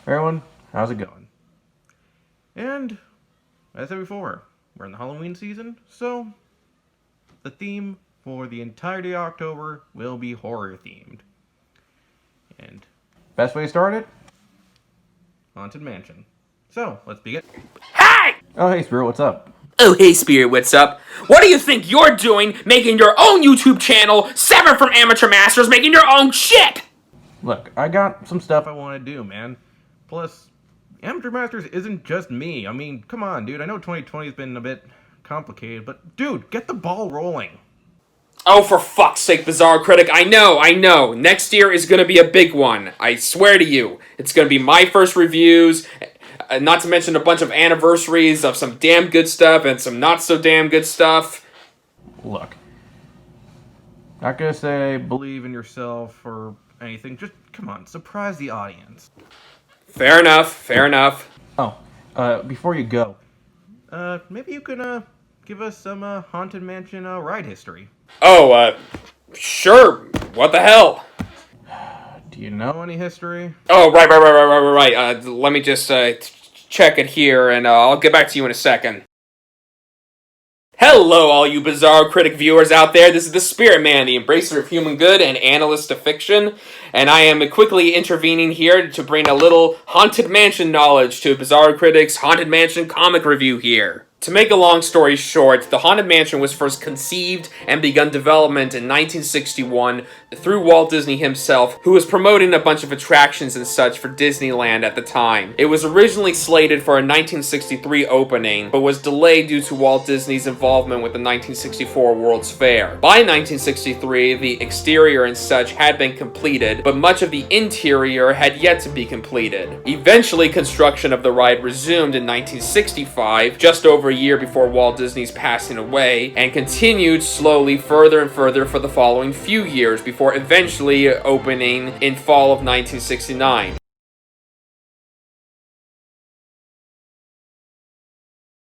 Everyone, how's it going? And, as I said before, we're in the Halloween season, so the theme for the entirety of October will be horror themed. And, best way to start it? Haunted Mansion. So, let's begin. Hey! Oh, hey, Spirit, what's up? Oh, hey, Spirit, what's up? What do you think you're doing making your own YouTube channel, separate from Amateur Masters, making your own shit? Look, I got some stuff I want to do, man. Plus, Amateur Masters isn't just me. I mean, come on, dude. I know 2020's been a bit complicated, but dude, get the ball rolling. Oh, for fuck's sake, Bizarre Critic, I know. Next year is gonna be a big one. I swear to you. It's gonna be my first reviews, not to mention a bunch of anniversaries of some damn good stuff and some not so damn good stuff. Look, not gonna say believe in yourself or anything. Just, come on, surprise the audience. Fair enough. Oh, before you go, maybe you could, give us some, Haunted Mansion, ride history. Oh, sure. What the hell? Do you know any history? Oh, right. Let me just check it here, and I'll get back to you in a second. Hello, all you Bizarre Critic viewers out there. This is the Spiritman, the embracer of human good and analyst of fiction, and I am quickly intervening here to bring a little Haunted Mansion knowledge to Bizarre Critic's Haunted Mansion comic review here. To make a long story short, the Haunted Mansion was first conceived and begun development in 1961 through Walt Disney himself, who was promoting a bunch of attractions and such for Disneyland at the time. It was originally slated for a 1963 opening, but was delayed due to Walt Disney's involvement with the 1964 World's Fair. By 1963, the exterior and such had been completed, but much of the interior had yet to be completed. Eventually, construction of the ride resumed in 1965, just over a year before Walt Disney's passing away, and continued slowly further and further for the following few years before eventually opening in fall of 1969.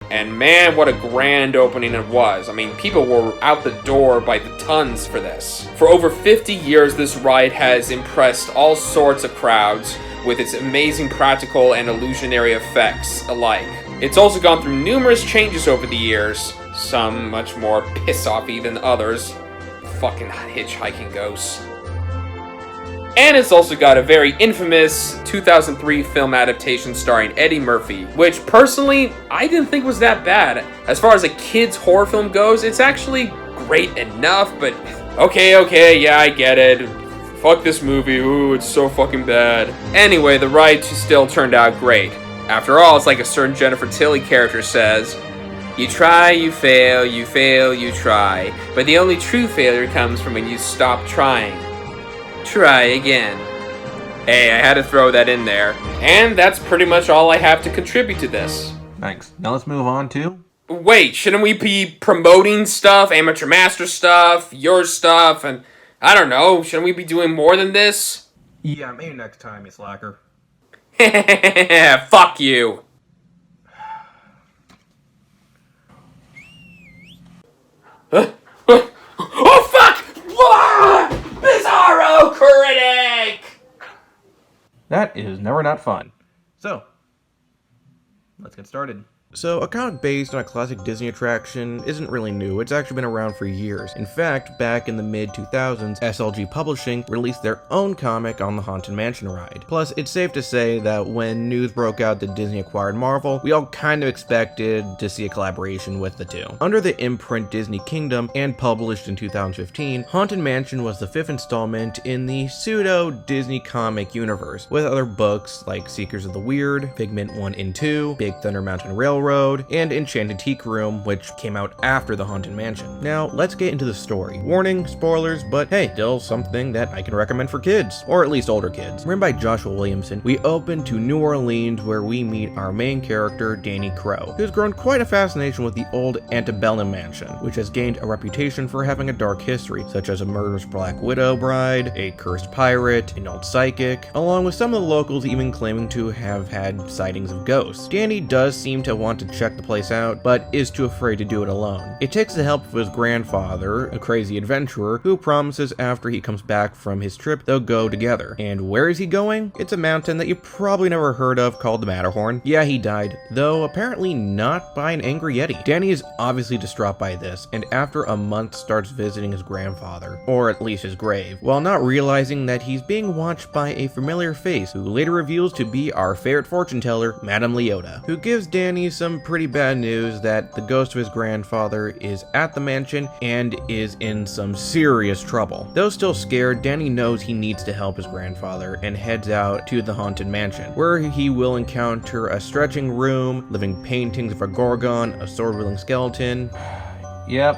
And man, what a grand opening it was. I mean, people were out the door by the tons for this. For over 50 years, this ride has impressed all sorts of crowds with its amazing practical and illusionary effects alike. It's also gone through numerous changes over the years, some much more piss-offy than others. Fucking hitchhiking ghosts. And it's also got a very infamous 2003 film adaptation starring Eddie Murphy, which personally, I didn't think was that bad. As far as a kid's horror film goes, it's actually great enough, but okay, yeah, I get it. Fuck this movie, ooh, it's so fucking bad. Anyway, the ride still turned out great. After all, it's like a certain Jennifer Tilly character says, you try, you fail, you try, but the only true failure comes from when you stop trying. Try again. Hey, I had to throw that in there. And that's pretty much all I have to contribute to this. Thanks. Now let's move on to... Wait, shouldn't we be promoting stuff, Amateur Master stuff, your stuff, and I don't know, shouldn't we be doing more than this? Yeah, maybe next time, you slacker. Fuck you. Oh fuck! Bizarro Critic! That is never not fun. So, let's get started. So, a comic based on a classic Disney attraction isn't really new. It's actually been around for years. In fact, back in the mid-2000s, SLG Publishing released their own comic on the Haunted Mansion ride. Plus, it's safe to say that when news broke out that Disney acquired Marvel, we all kind of expected to see a collaboration with the two. Under the imprint Disney Kingdom and published in 2015, Haunted Mansion was the fifth installment in the pseudo-Disney comic universe, with other books like Seekers of the Weird, Figment 1 and 2, Big Thunder Mountain Railroad, and Enchanted Teak Room, which came out after the Haunted Mansion. Now, let's get into the story. Warning, spoilers, but hey, still something that I can recommend for kids, or at least older kids. Written by Joshua Williamson, we open to New Orleans where we meet our main character, Danny Crow, who's grown quite a fascination with the old antebellum mansion, which has gained a reputation for having a dark history, such as a murderous Black Widow bride, a cursed pirate, an old psychic, along with some of the locals even claiming to have had sightings of ghosts. Danny does seem to want want to check the place out, but is too afraid to do it alone. It takes the help of his grandfather, a crazy adventurer, who promises after he comes back from his trip, they'll go together. And where is he going? It's a mountain that you probably never heard of called the Matterhorn. Yeah, he died, though apparently not by an angry Yeti. Danny is obviously distraught by this, and after a month starts visiting his grandfather, or at least his grave, while not realizing that he's being watched by a familiar face who later reveals to be our favorite fortune teller, Madame Leota, who gives Danny some pretty bad news that the ghost of his grandfather is at the mansion and is in some serious trouble. Though still scared, Danny knows he needs to help his grandfather and heads out to the haunted mansion, where he will encounter a stretching room, living paintings of a gorgon, a sword-wielding skeleton. Yep.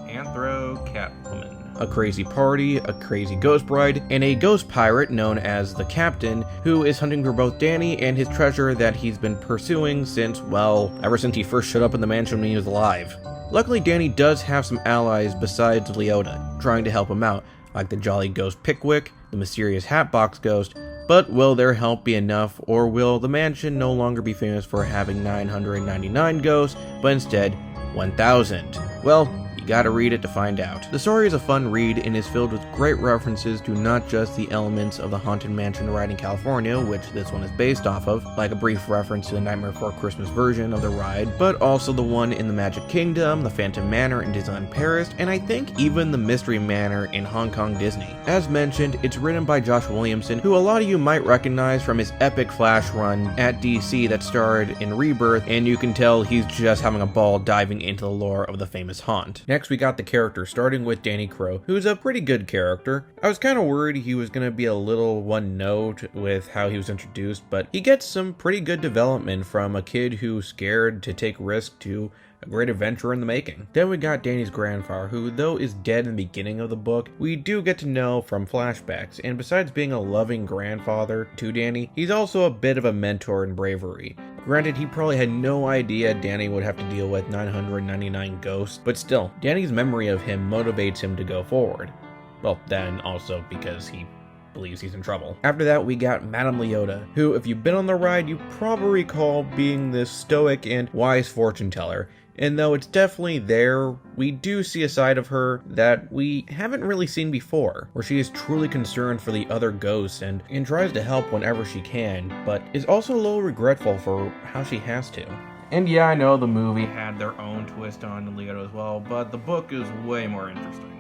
Anthro Catwoman. A crazy party, a crazy ghost bride, and a ghost pirate known as the Captain, who is hunting for both Danny and his treasure that he's been pursuing since, well, ever since he first showed up in the mansion when he was alive. Luckily, Danny does have some allies besides Leota, trying to help him out, like the jolly ghost Pickwick, the mysterious Hatbox ghost, but will their help be enough, or will the mansion no longer be famous for having 999 ghosts, but instead 1,000? Well, gotta read it to find out. The story is a fun read and is filled with great references to not just the elements of the Haunted Mansion ride in California, which this one is based off of, like a brief reference to the Nightmare Before Christmas version of the ride, but also the one in the Magic Kingdom, the Phantom Manor in Disneyland Paris, and I think even the Mystery Manor in Hong Kong Disney. As mentioned, it's written by Josh Williamson, who a lot of you might recognize from his epic Flash run at DC that starred in Rebirth, and you can tell he's just having a ball diving into the lore of the famous haunt. Next, we got the characters, starting with Danny Crow, who's a pretty good character. I was kind of worried he was going to be a little one note with how he was introduced, but he gets some pretty good development from a kid who's scared to take risks to a great adventure in the making. Then we got Danny's grandfather, who though is dead in the beginning of the book, we do get to know from flashbacks, and besides being a loving grandfather to Danny, he's also a bit of a mentor in bravery. Granted, he probably had no idea Danny would have to deal with 999 ghosts, but still, Danny's memory of him motivates him to go forward. Well, then also because he believes he's in trouble. After that, we got Madame Leota, who, if you've been on the ride, you probably recall being this stoic and wise fortune teller. And though it's definitely there, we do see a side of her that we haven't really seen before, where she is truly concerned for the other ghosts and tries to help whenever she can, but is also a little regretful for how she has to. And yeah, I know the movie had their own twist on Leota as well, but the book is way more interesting.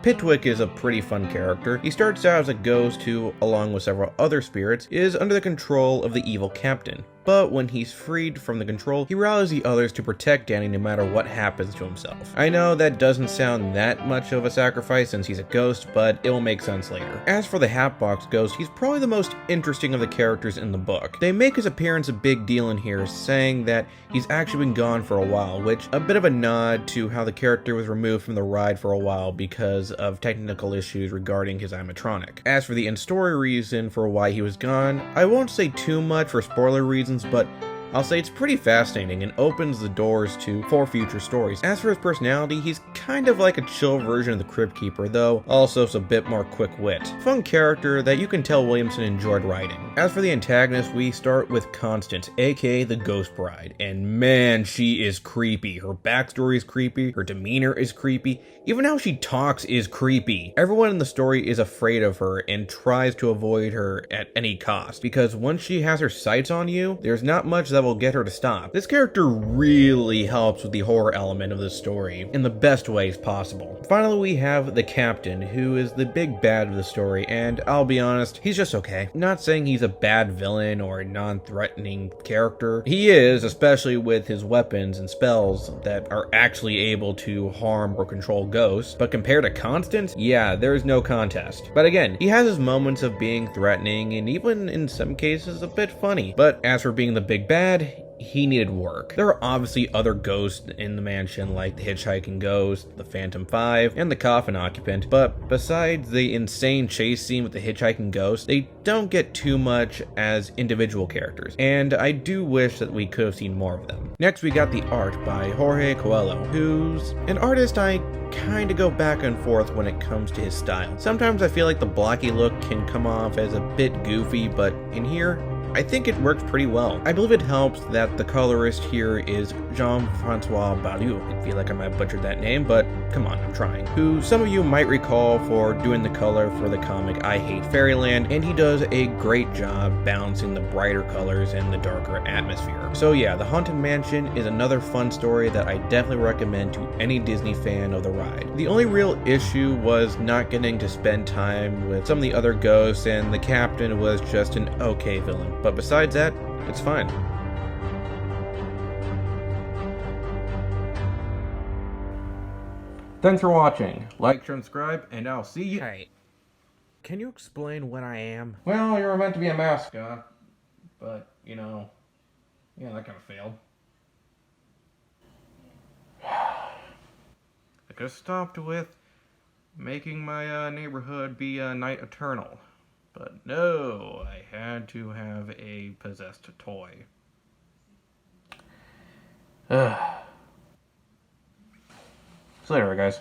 Pickwick is a pretty fun character. He starts out as a ghost who, along with several other spirits, is under the control of the evil captain. But when he's freed from the control, he rallies the others to protect Danny no matter what happens to himself. I know that doesn't sound that much of a sacrifice since he's a ghost, but it will make sense later. As for the Hatbox ghost, he's probably the most interesting of the characters in the book. They make his appearance a big deal in here, saying that he's actually been gone for a while, which a bit of a nod to how the character was removed from the ride for a while because of technical issues regarding his animatronic. As for the in-story reason for why he was gone, I won't say too much for spoiler reasons, but I'll say it's pretty fascinating and opens the doors for future stories. As for his personality, he's kind of like a chill version of the Crypt Keeper, though also is a bit more quick wit. Fun character that you can tell Williamson enjoyed writing. As for the antagonist, we start with Constance, aka the Ghost Bride, and man, she is creepy. Her backstory is creepy, her demeanor is creepy, even how she talks is creepy. Everyone in the story is afraid of her and tries to avoid her at any cost, because once she has her sights on you, there's not much that will get her to stop. This character really helps with the horror element of the story in the best ways possible. Finally, we have the Captain, who is the big bad of the story, and I'll be honest, he's just okay. Not saying he's a bad villain or a non-threatening character. He is, especially with his weapons and spells that are actually able to harm or control ghosts, but compared to Constance, yeah, there's no contest. But again, he has his moments of being threatening and even in some cases a bit funny. But as for being the big bad, he needed work. There are obviously other ghosts in the mansion like the hitchhiking ghost, the Phantom 5, and the coffin occupant, but besides the insane chase scene with the hitchhiking ghost, they don't get too much as individual characters, and I do wish that we could have seen more of them. Next, we got the art by Jorge Coelho, who's an artist I kinda go back and forth when it comes to his style. Sometimes I feel like the blocky look can come off as a bit goofy, but in here, I think it works pretty well. I believe it helps that the colorist here is Jean-Francois Baliou. I feel like I might have butchered that name, but come on, I'm trying. Who some of you might recall for doing the color for the comic I Hate Fairyland, and he does a great job balancing the brighter colors and the darker atmosphere. So yeah, The Haunted Mansion is another fun story that I definitely recommend to any Disney fan of the ride. The only real issue was not getting to spend time with some of the other ghosts, and the captain was just an okay villain. But besides that, it's fine. Thanks for watching. Like, share, and subscribe, and I'll see you. Hey, can you explain what I am? Well, you were meant to be a mascot, but, you know, yeah, that kind of failed. I could have stopped with making my neighborhood be night eternal. But no, I had to have a possessed toy. See you later, guys.